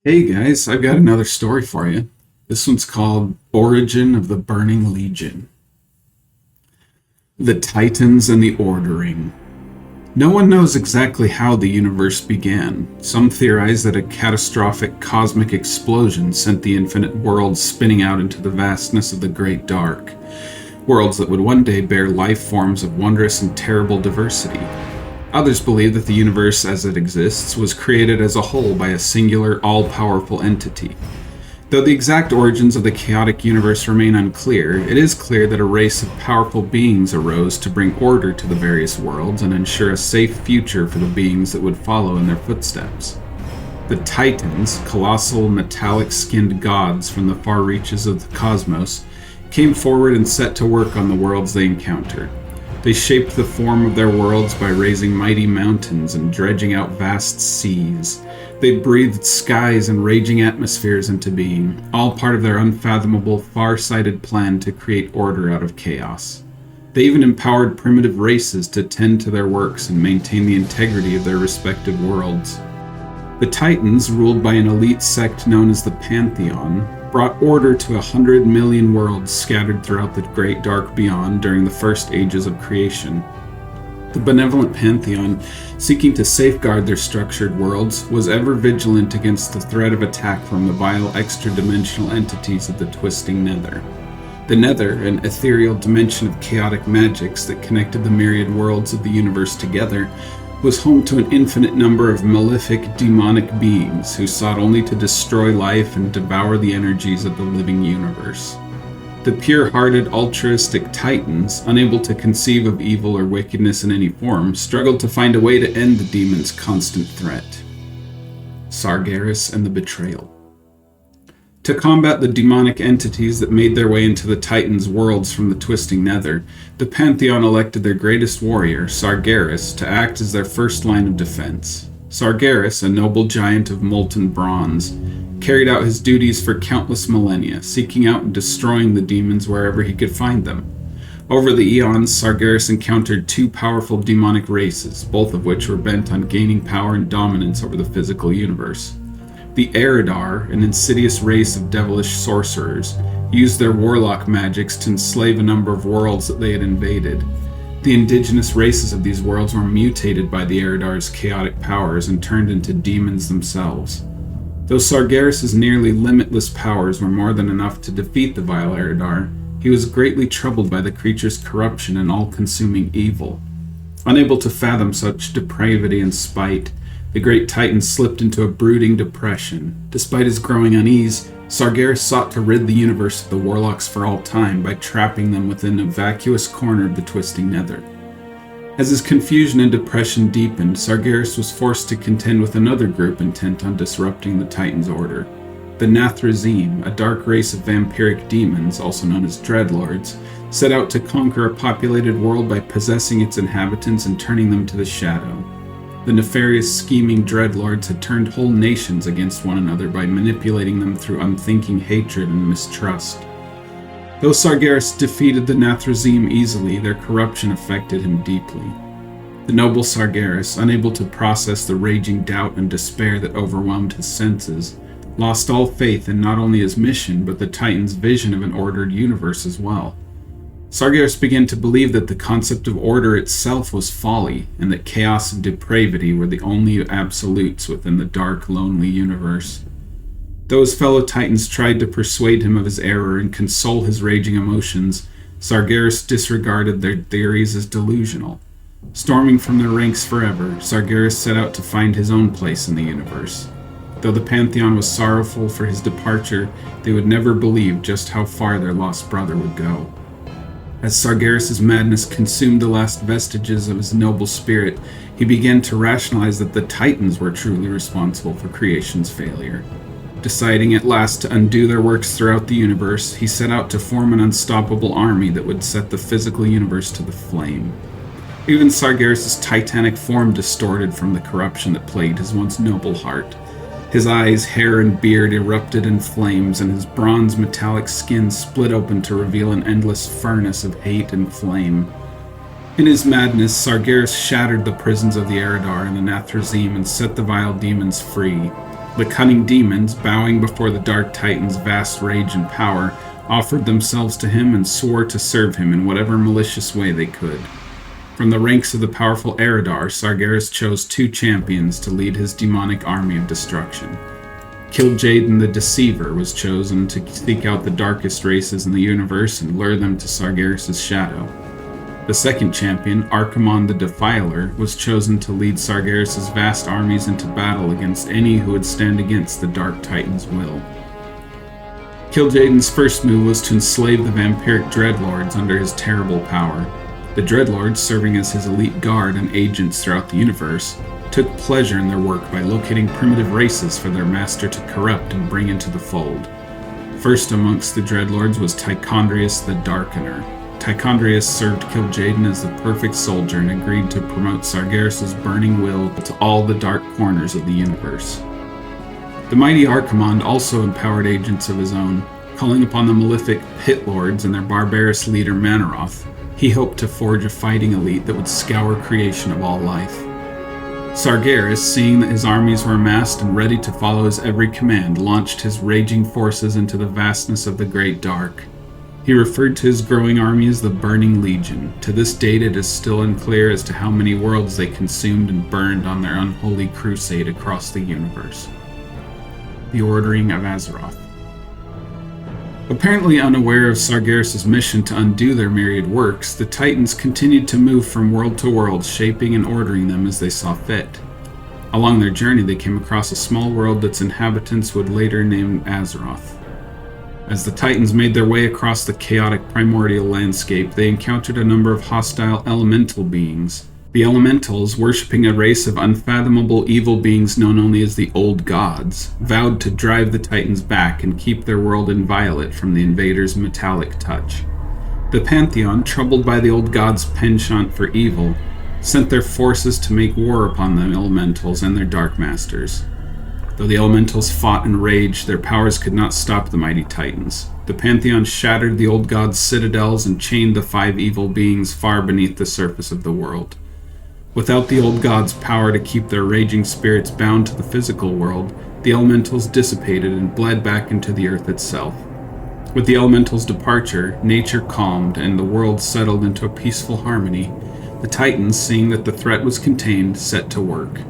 Hey guys, I've got another story for you. This one's called Origin of the Burning Legion. The Titans and the Ordering. No one knows exactly how the universe began. Some theorize that a catastrophic cosmic explosion sent the infinite worlds spinning out into the vastness of the Great Dark. Worlds that would one day bear life forms of wondrous and terrible diversity. Others believe that the universe as it exists was created as a whole by a singular, all-powerful entity. Though the exact origins of the chaotic universe remain unclear, it is clear that a race of powerful beings arose to bring order to the various worlds and ensure a safe future for the beings that would follow in their footsteps. The Titans, colossal, metallic-skinned gods from the far reaches of the cosmos, came forward and set to work on the worlds they encountered. They shaped the form of their worlds by raising mighty mountains and dredging out vast seas. They breathed skies and raging atmospheres into being, all part of their unfathomable, far-sighted plan to create order out of chaos. They even empowered primitive races to tend to their works and maintain the integrity of their respective worlds. The Titans, ruled by an elite sect known as the Pantheon, brought order to 100 million worlds scattered throughout the great dark beyond during the first ages of creation. The benevolent Pantheon, seeking to safeguard their structured worlds, was ever vigilant against the threat of attack from the vile extra-dimensional entities of the twisting Nether. The Nether, an ethereal dimension of chaotic magics that connected the myriad worlds of the universe together, was home to an infinite number of malefic, demonic beings who sought only to destroy life and devour the energies of the living universe. The pure-hearted, altruistic Titans, unable to conceive of evil or wickedness in any form, struggled to find a way to end the demon's constant threat. Sargeras and the Betrayal. To combat the demonic entities that made their way into the Titans' worlds from the twisting Nether, the Pantheon elected their greatest warrior, Sargeras, to act as their first line of defense. Sargeras, a noble giant of molten bronze, carried out his duties for countless millennia, seeking out and destroying the demons wherever he could find them. Over the eons, Sargeras encountered two powerful demonic races, both of which were bent on gaining power and dominance over the physical universe. The Eridar, an insidious race of devilish sorcerers, used their warlock magics to enslave a number of worlds that they had invaded. The indigenous races of these worlds were mutated by the Eridar's chaotic powers and turned into demons themselves. Though Sargeras' nearly limitless powers were more than enough to defeat the vile Eridar, he was greatly troubled by the creature's corruption and all-consuming evil. Unable to fathom such depravity and spite, the great Titan slipped into a brooding depression. Despite his growing unease, Sargeras sought to rid the universe of the warlocks for all time by trapping them within a vacuous corner of the twisting Nether. As his confusion and depression deepened, Sargeras was forced to contend with another group intent on disrupting the Titan's order. The Nathrazim, a dark race of vampiric demons, also known as Dreadlords, set out to conquer a populated world by possessing its inhabitants and turning them to the shadow. The nefarious, scheming Dreadlords had turned whole nations against one another by manipulating them through unthinking hatred and mistrust. Though Sargeras defeated the Nathrazim easily, their corruption affected him deeply. The noble Sargeras, unable to process the raging doubt and despair that overwhelmed his senses, lost all faith in not only his mission, but the Titan's vision of an ordered universe as well. Sargeras began to believe that the concept of order itself was folly, and that chaos and depravity were the only absolutes within the dark, lonely universe. Though his fellow Titans tried to persuade him of his error and console his raging emotions, Sargeras disregarded their theories as delusional. Storming from their ranks forever, Sargeras set out to find his own place in the universe. Though the Pantheon was sorrowful for his departure, they would never believe just how far their lost brother would go. As Sargeras' madness consumed the last vestiges of his noble spirit, he began to rationalize that the Titans were truly responsible for creation's failure. Deciding at last to undo their works throughout the universe, he set out to form an unstoppable army that would set the physical universe to the flame. Even Sargeras' titanic form distorted from the corruption that plagued his once noble heart. His eyes, hair, and beard erupted in flames, and his bronze metallic skin split open to reveal an endless furnace of hate and flame. In his madness, Sargeras shattered the prisons of the Eridar and the Nathrazim and set the vile demons free. The cunning demons, bowing before the Dark Titan's vast rage and power, offered themselves to him and swore to serve him in whatever malicious way they could. From the ranks of the powerful Eridar, Sargeras chose 2 champions to lead his demonic army of destruction. Kil'jaeden the Deceiver was chosen to seek out the darkest races in the universe and lure them to Sargeras' shadow. The second champion, Archimonde the Defiler, was chosen to lead Sargeras' vast armies into battle against any who would stand against the Dark Titan's will. Kil'jaeden's first move was to enslave the vampiric Dreadlords under his terrible power. The Dreadlords, serving as his elite guard and agents throughout the universe, took pleasure in their work by locating primitive races for their master to corrupt and bring into the fold. First amongst the Dreadlords was Tichondrius the Darkener. Tichondrius served Kil'jaeden as the perfect soldier and agreed to promote Sargeras' burning will to all the dark corners of the universe. The mighty Archimonde also empowered agents of his own. Calling upon the malefic Pit Lords and their barbarous leader Manaroth, he hoped to forge a fighting elite that would scour creation of all life. Sargeras, seeing that his armies were amassed and ready to follow his every command, launched his raging forces into the vastness of the Great Dark. He referred to his growing army as the Burning Legion. To this date, it is still unclear as to how many worlds they consumed and burned on their unholy crusade across the universe. The Ordering of Azeroth. Apparently unaware of Sargeras' mission to undo their myriad works, the Titans continued to move from world to world, shaping and ordering them as they saw fit. Along their journey, they came across a small world that's inhabitants would later name Azeroth. As the Titans made their way across the chaotic primordial landscape, they encountered a number of hostile elemental beings. The elementals, worshipping a race of unfathomable evil beings known only as the Old Gods, vowed to drive the Titans back and keep their world inviolate from the invaders' metallic touch. The Pantheon, troubled by the Old Gods' penchant for evil, sent their forces to make war upon the elementals and their Dark Masters. Though the elementals fought and raged, their powers could not stop the mighty Titans. The Pantheon shattered the Old Gods' citadels and chained the 5 evil beings far beneath the surface of the world. Without the Old Gods' power to keep their raging spirits bound to the physical world, the elementals dissipated and bled back into the earth itself. With the elementals' departure, nature calmed and the world settled into a peaceful harmony. The Titans, seeing that the threat was contained, set to work.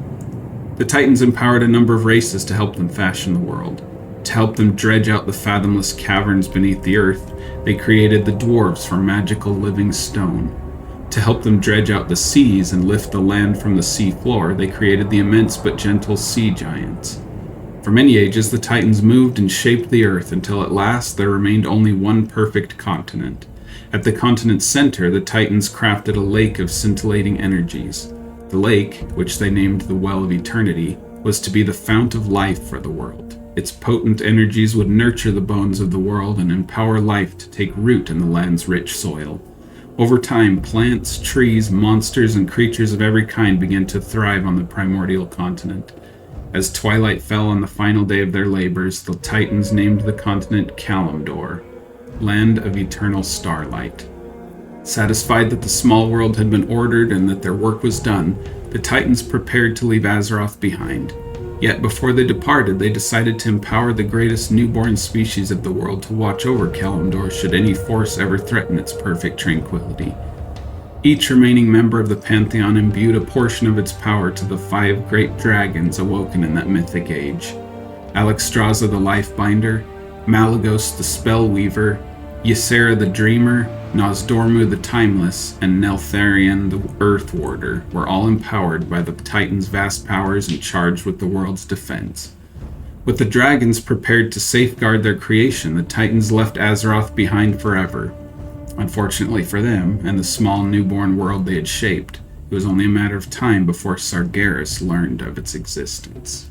The Titans empowered a number of races to help them fashion the world. To help them dredge out the fathomless caverns beneath the earth, they created the dwarves from magical living stone. To help them dredge out the seas and lift the land from the sea floor, they created the immense but gentle sea giants. For many ages, the Titans moved and shaped the earth until at last there remained only one perfect continent. At the continent's center, the Titans crafted a lake of scintillating energies. The lake, which they named the Well of Eternity, was to be the fount of life for the world. Its potent energies would nurture the bones of the world and empower life to take root in the land's rich soil. Over time, plants, trees, monsters, and creatures of every kind began to thrive on the primordial continent. As twilight fell on the final day of their labors, the Titans named the continent Kalimdor, Land of Eternal Starlight. Satisfied that the small world had been ordered and that their work was done, the Titans prepared to leave Azeroth behind. Yet before they departed, they decided to empower the greatest newborn species of the world to watch over Kalimdor should any force ever threaten its perfect tranquility. Each remaining member of the Pantheon imbued a portion of its power to the 5 great dragons awoken in that mythic age. Alexstrasza the Lifebinder, Malygos the Spellweaver, Ysera the Dreamer, Nozdormu the Timeless, and Neltharion the Earthwarder were all empowered by the Titans' vast powers and charged with the world's defense. With the dragons prepared to safeguard their creation, the Titans left Azeroth behind forever. Unfortunately for them, and the small newborn world they had shaped, it was only a matter of time before Sargeras learned of its existence.